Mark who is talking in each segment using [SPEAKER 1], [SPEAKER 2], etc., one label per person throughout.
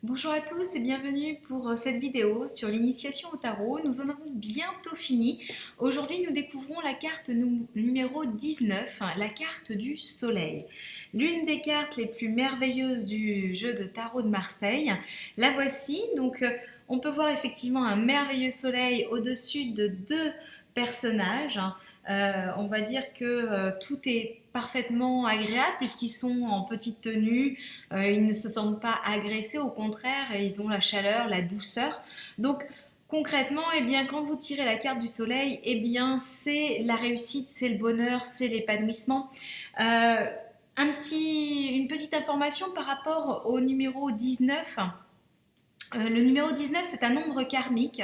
[SPEAKER 1] Bonjour à tous et bienvenue pour cette vidéo sur l'initiation au tarot. Nous en avons bientôt fini. Aujourd'hui, nous découvrons la carte numéro 19, la carte du soleil. L'une des cartes les plus merveilleuses du jeu de tarot de Marseille. La voici. Donc, on peut voir effectivement un merveilleux soleil au-dessus de deux personnages. On va dire que tout est parfaitement agréable puisqu'ils sont en petite tenue, ils ne se sentent pas agressés, au contraire, ils ont la chaleur, la douceur. Donc concrètement, eh bien, quand vous tirez la carte du soleil, eh bien, c'est la réussite, c'est le bonheur, c'est l'épanouissement. Une petite information par rapport au numéro 19. Le numéro 19, c'est un nombre karmique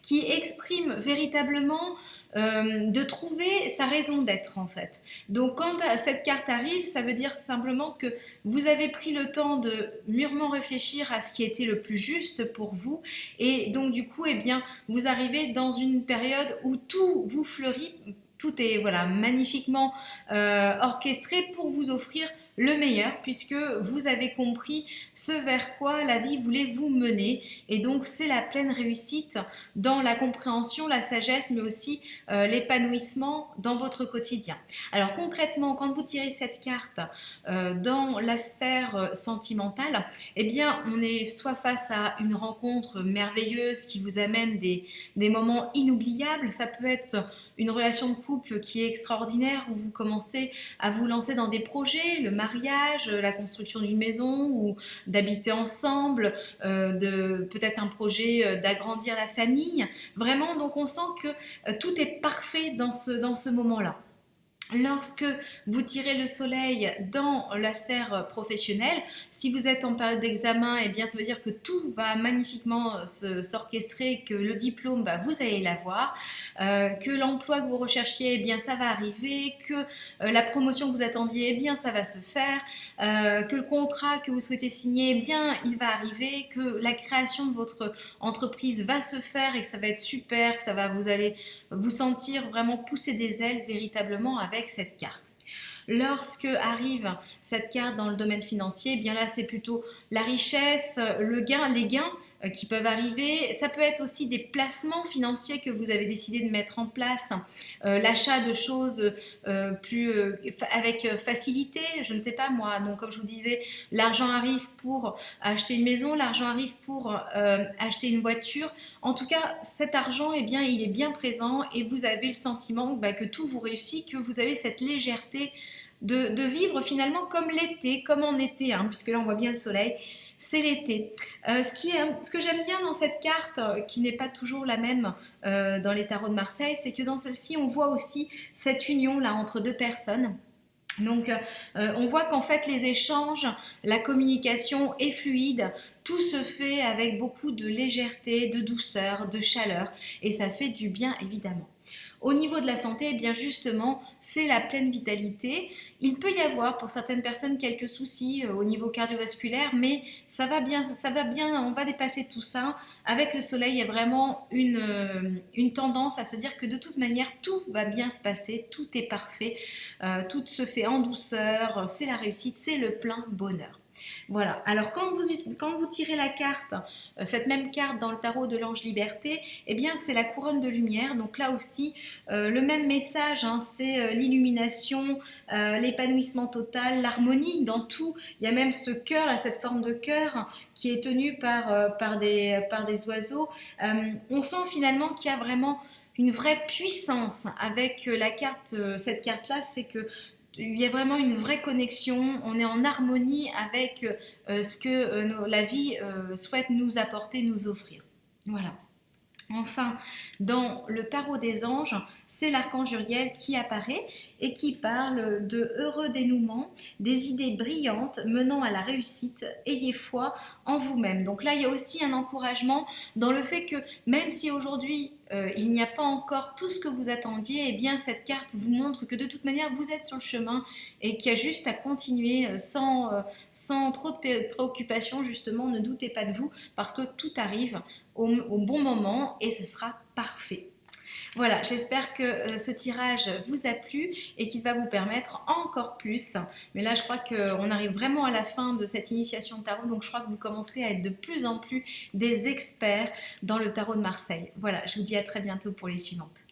[SPEAKER 1] qui exprime véritablement de trouver sa raison d'être en fait. Donc quand cette carte arrive, ça veut dire simplement que vous avez pris le temps de mûrement réfléchir à ce qui était le plus juste pour vous et donc du coup, eh bien, vous arrivez dans une période où tout vous fleurit, tout est voilà magnifiquement orchestré pour vous offrir le meilleur puisque vous avez compris ce vers quoi la vie voulait vous mener et donc c'est la pleine réussite dans la compréhension, la sagesse mais aussi l'épanouissement dans votre quotidien. Alors concrètement quand vous tirez cette carte dans la sphère sentimentale, eh bien on est soit face à une rencontre merveilleuse qui vous amène des moments inoubliables, ça peut être une relation de couple qui est extraordinaire où vous commencez à vous lancer dans des projets, le mariage, la construction d'une maison ou d'habiter ensemble, de peut-être un projet d'agrandir la famille. Vraiment, donc on sent que tout est parfait dans ce moment-là. Lorsque vous tirez le soleil dans la sphère professionnelle, si vous êtes en période d'examen, eh bien ça veut dire que tout va magnifiquement s'orchestrer, que le diplôme, bah, vous allez l'avoir, que l'emploi que vous recherchiez, eh bien ça va arriver, que la promotion que vous attendiez, eh bien ça va se faire, que le contrat que vous souhaitez signer, eh bien il va arriver, que la création de votre entreprise va se faire et que ça va être super, que vous allez vous sentir vraiment pousser des ailes véritablement avec cette carte. Lorsque arrive cette carte dans le domaine financier, eh bien là c'est plutôt la richesse, le gain, les gains qui peuvent arriver. Ça peut être aussi des placements financiers que vous avez décidé de mettre en place, l'achat de choses avec facilité, je ne sais pas moi. Donc comme je vous disais, l'argent arrive pour acheter une maison, l'argent arrive pour acheter une voiture. En tout cas, cet argent, eh bien, il est bien présent et vous avez le sentiment bah, que tout vous réussit, que vous avez cette légèreté de vivre finalement comme l'été, comme en été, hein, puisque là on voit bien le soleil, c'est l'été. Ce que j'aime bien dans cette carte, qui n'est pas toujours la même dans les tarots de Marseille, c'est que dans celle-ci on voit aussi cette union là entre deux personnes. Donc, on voit qu'en fait, les échanges, la communication est fluide, tout se fait avec beaucoup de légèreté, de douceur, de chaleur, et ça fait du bien évidemment. Au niveau de la santé, eh bien justement, c'est la pleine vitalité. Il peut y avoir pour certaines personnes quelques soucis au niveau cardiovasculaire, mais ça va bien, on va dépasser tout ça. Avec le soleil, il y a vraiment une tendance à se dire que de toute manière, tout va bien se passer, tout est parfait, tout se fait en douceur, c'est la réussite, c'est le plein bonheur. Voilà, alors quand vous tirez la carte, cette même carte dans le tarot de l'ange liberté, eh bien c'est la couronne de lumière, donc là aussi le même message, hein, c'est l'illumination, l'épanouissement total, l'harmonie dans tout. Il y a même ce cœur, là, cette forme de cœur qui est tenu par des oiseaux. On sent finalement qu'il y a vraiment une vraie puissance avec cette carte-là, c'est que il y a vraiment une vraie connexion, on est en harmonie avec ce que la vie souhaite nous apporter, nous offrir. Voilà. Enfin, dans le tarot des anges, c'est l'archange Uriel qui apparaît et qui parle de heureux dénouement, des idées brillantes menant à la réussite, ayez foi en vous-même. Donc là, il y a aussi un encouragement dans le fait que même si aujourd'hui il n'y a pas encore tout ce que vous attendiez, eh bien cette carte vous montre que de toute manière vous êtes sur le chemin et qu'il y a juste à continuer sans trop de préoccupations, justement, ne doutez pas de vous parce que tout arrive au bon moment et ce sera parfait. Voilà, j'espère que ce tirage vous a plu et qu'il va vous permettre encore plus. Mais là, je crois qu'on arrive vraiment à la fin de cette initiation de tarot, donc je crois que vous commencez à être de plus en plus des experts dans le tarot de Marseille. Voilà, je vous dis à très bientôt pour les suivantes.